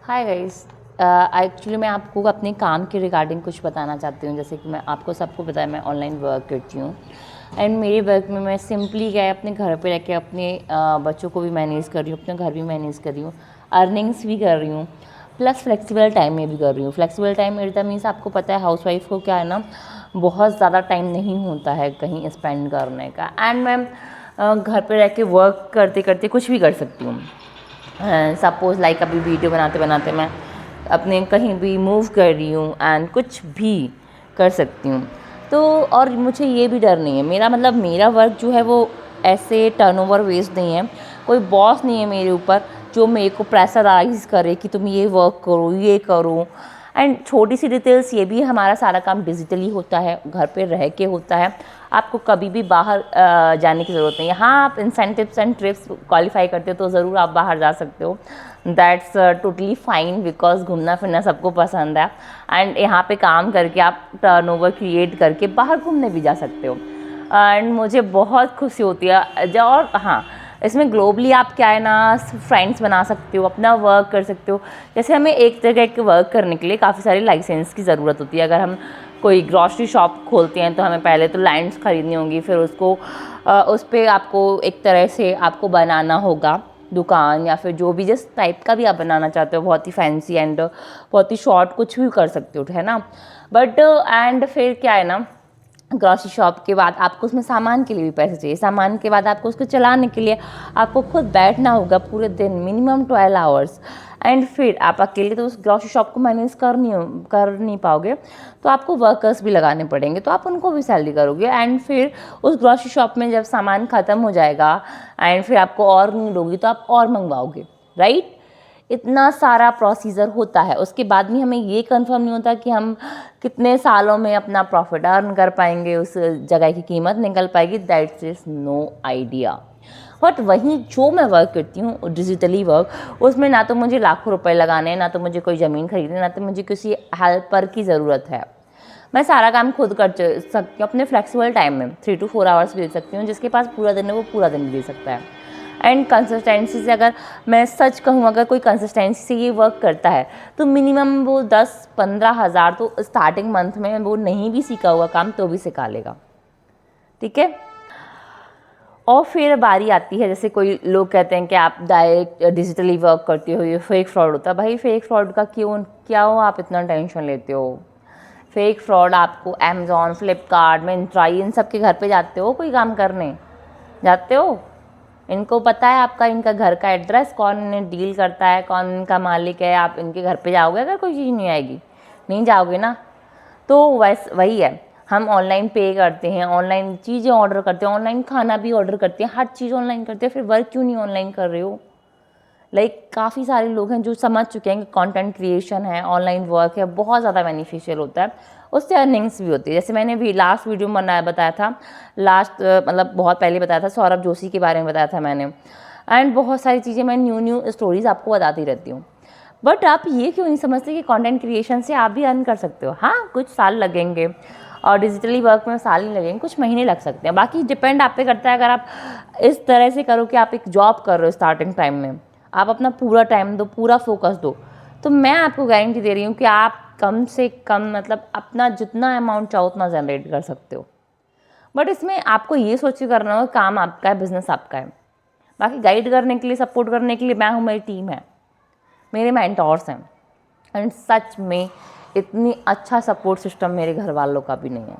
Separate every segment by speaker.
Speaker 1: Hi guys. Actually मैं आपको अपने काम के रिगार्डिंग कुछ बताना चाहती हूँ। जैसे कि मैं आपको सबको पता है मैं ऑनलाइन वर्क करती हूँ एंड मेरे वर्क में मैं सिंपली क्या है अपने घर पे रह के अपने बच्चों को भी मैनेज कर रही हूँ, अपने घर भी मैनेज कर रही हूँ, अर्निंग्स भी कर रही हूँ, प्लस फ्लेक्सिबल टाइम में भी कर रही हूँ। फ्लेक्सिबल टाइम इट मीन्स आपको पता है हाउसवाइफ को क्या है ना, बहुत ज़्यादा टाइम नहीं होता है कहीं स्पेंड करने का एंड मैं घर पे रह के वर्क करते करते कुछ भी कर सकती हूँ। सपोज़ लाइक अभी वीडियो बनाते बनाते मैं अपने कहीं भी मूव कर रही हूँ एंड कुछ भी कर सकती हूँ। तो और मुझे ये भी डर नहीं है, मेरा वर्क जो है वो ऐसे टर्नओवर बेस्ड नहीं है। कोई बॉस नहीं है मेरे ऊपर जो मेरे को प्रेशराइज करे कि तुम ये वर्क करो, ये करो। एंड छोटी सी डिटेल्स ये भी, हमारा सारा काम डिजिटली होता है, घर पे रह के होता है। आपको कभी भी बाहर जाने की ज़रूरत नहीं है। हाँ, आप इंसेंटिव्स एंड ट्रिप्स क्वालिफाई करते हो तो ज़रूर आप बाहर जा सकते हो, दैट्स टोटली फाइन बिकॉज घूमना फिरना सबको पसंद है एंड यहाँ पे काम करके आप टर्नओवर क्रिएट करके बाहर घूमने भी जा सकते हो एंड मुझे बहुत खुशी होती है और हाँ, इसमें ग्लोबली आप क्या है ना फ्रेंड्स बना सकते हो, अपना वर्क कर सकते हो। जैसे हमें एक जगह के वर्क करने के लिए काफ़ी सारी लाइसेंस की ज़रूरत होती है। अगर हम कोई ग्रॉसरी शॉप खोलते हैं तो हमें पहले तो लैंड्स खरीदनी होंगी, फिर उसको उस पर आपको एक तरह से आपको बनाना होगा दुकान, या फिर जो भी जिस टाइप का भी आप बनाना चाहते हो, बहुत ही फैंसी एंड बहुत ही शॉर्ट कुछ भी कर सकते हो, है ना। बट एंड फिर क्या है ना, ग्रॉसरी शॉप के बाद आपको उसमें सामान के लिए भी पैसे चाहिए, सामान के बाद आपको उसको चलाने के लिए आपको खुद बैठना होगा पूरे दिन, मिनिमम 12 आवर्स। एंड फिर आप अकेले तो उस ग्रॉसरी शॉप को मैनेज कर नहीं पाओगे, तो आपको वर्कर्स भी लगाने पड़ेंगे, तो आप उनको भी सैलरी करोगे। एंड फिर उस ग्रॉसरी शॉप में जब सामान ख़त्म हो जाएगा एंड फिर आपको और नीड होगी तो आप और मंगवाओगे, राइट। इतना सारा प्रोसीजर होता है, उसके बाद भी हमें ये कंफर्म नहीं होता कि हम कितने सालों में अपना प्रॉफिट अर्न कर पाएंगे, उस जगह की कीमत निकल पाएगी, that's is no idea. But वहीं जो मैं वर्क करती हूँ डिजिटली वर्क, उसमें ना तो मुझे लाखों रुपए लगाने हैं, ना तो मुझे कोई ज़मीन खरीदनी, ना तो मुझे किसी हेल्पर की ज़रूरत है। मैं सारा काम खुद कर सकती हूँ अपने फ्लेक्सिबल टाइम में, 3 to 4 आवर्स भी दे सकती हूँ। जिसके पास पूरा दिन है वो पूरा दिन भी दे सकता है। एंड कंसिस्टेंसी से, अगर मैं सच कहूँ, अगर कोई कंसिस्टेंसी से ये वर्क करता है तो मिनिमम वो 10-15 हज़ार तो स्टार्टिंग मंथ में वो नहीं भी सीखा हुआ काम तो भी सिखा लेगा, ठीक है। और फिर बारी आती है, जैसे कोई लोग कहते हैं कि आप डायरेक्ट डिजिटली वर्क करते हो, ये फेक फ्रॉड होता है। भाई फेक फ्रॉड का क्या हो आप इतना टेंशन लेते हो। फेक फ्रॉड आपको अमेज़ॉन, फ्लिपकार्ट, मिंत्रा, इन सब के घर पे जाते हो कोई काम करने, जाते हो, इनको पता है आपका, इनका घर का एड्रेस, कौन इन्हें डील करता है, कौन इनका मालिक है। आप इनके घर पे जाओगे अगर कोई चीज़ नहीं आएगी, नहीं जाओगे ना। तो वही है, हम ऑनलाइन पे करते हैं, ऑनलाइन चीज़ें ऑर्डर करते हैं, ऑनलाइन खाना भी ऑर्डर करते हैं, हर चीज़ ऑनलाइन करते हैं, फिर वर्क क्यों नहीं ऑनलाइन कर रहे हो। काफ़ी सारे लोग हैं जो समझ चुके हैं कि कंटेंट क्रिएशन है, ऑनलाइन वर्क है, बहुत ज़्यादा बेनिफिशियल होता है, उससे अर्निंग्स भी होती है। जैसे मैंने भी लास्ट वीडियो में बताया था, बहुत पहले बताया था, सौरभ जोशी के बारे में बताया था मैंने। एंड बहुत सारी चीज़ें मैं न्यू स्टोरीज़ आपको बताती रहती हूँ। बट आप ये क्यों नहीं समझते कि कंटेंट क्रिएशन से आप भी अर्न कर सकते हो। हाँ, कुछ साल लगेंगे और डिजिटली वर्क में साल नहीं लगेंगे, कुछ महीने लग सकते हैं। बाकी डिपेंड आप पे करता है। अगर आप इस तरह से करो कि आप एक जॉब कर रहे हो स्टार्टिंग टाइम में, आप अपना पूरा टाइम दो, पूरा फोकस दो, तो मैं आपको गारंटी दे रही हूँ कि आप कम से कम अपना जितना अमाउंट चाहो उतना जनरेट कर सकते हो। बट इसमें आपको ये सोच के करना होगा, काम आपका है, बिजनेस आपका है। बाकी गाइड करने के लिए, सपोर्ट करने के लिए मैं हूँ, मेरी टीम है, मेरे मेंटोर्स हैं। एंड सच में इतनी अच्छा सपोर्ट सिस्टम मेरे घर वालों का भी नहीं है।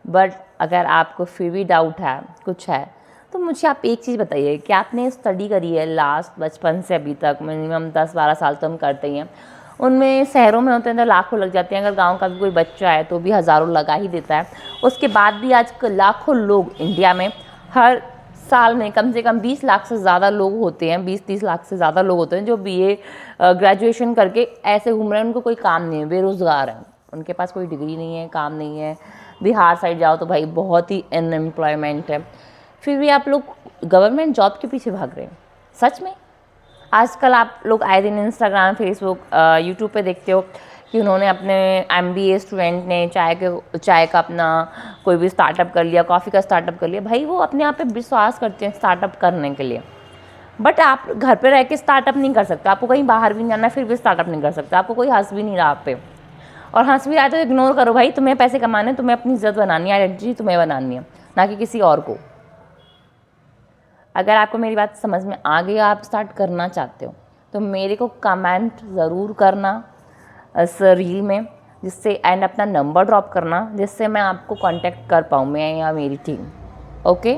Speaker 1: बट अगर आपको फिर भी डाउट है, कुछ है, तो मुझे आप एक चीज़ बताइए कि आपने स्टडी करी है लास्ट बचपन से अभी तक, मिनिमम 10-12 साल तो हम करते ही हैं। उनमें शहरों में होते हैं तो लाखों लग जाते हैं, अगर गांव का भी कोई बच्चा है तो भी हज़ारों लगा ही देता है। उसके बाद भी आज लाखों लोग इंडिया में हर साल में कम से कम 20 लाख से ज़्यादा लोग होते हैं, 20-30 लाख से ज़्यादा लोग होते हैं जो बीए ग्रेजुएशन करके ऐसे घूम रहे हैं, उनको कोई काम नहीं है, बेरोज़गार हैं, उनके पास कोई डिग्री नहीं है, काम नहीं है। बिहार साइड जाओ तो भाई बहुत ही अनएम्प्लॉयमेंट है, फिर भी आप लोग गवर्नमेंट जॉब के पीछे भाग रहे हैं। सच में आजकल आप लोग आए दिन इंस्टाग्राम, फेसबुक, यूट्यूब पे देखते हो कि उन्होंने अपने MBA स्टूडेंट ने चाय का अपना कोई भी स्टार्टअप कर लिया, कॉफ़ी का स्टार्टअप कर लिया। भाई वो अपने आप पे विश्वास करते हैं स्टार्टअप करने के लिए, बट आप घर पे रह के स्टार्टअप नहीं कर सकते, आपको कहीं बाहर भी नहीं जाना, फिर भी स्टार्टअप नहीं कर सकते, आपको कोई हंस भी नहीं रहा आप पे, और हंस भी रहा है तो इग्नोर करो भाई, तुम्हें पैसे कमाने, तुम्हें अपनी इज्जत बनानी है, आइडेंटिटी तुम्हें बनानी है, ना कि किसी और को। अगर आपको मेरी बात समझ में आ गई, आप स्टार्ट करना चाहते हो तो मेरे को कमेंट ज़रूर करना इस रील में, जिससे एंड अपना नंबर ड्रॉप करना, जिससे मैं आपको कांटेक्ट कर पाऊँ, मैं या मेरी टीम। ओके।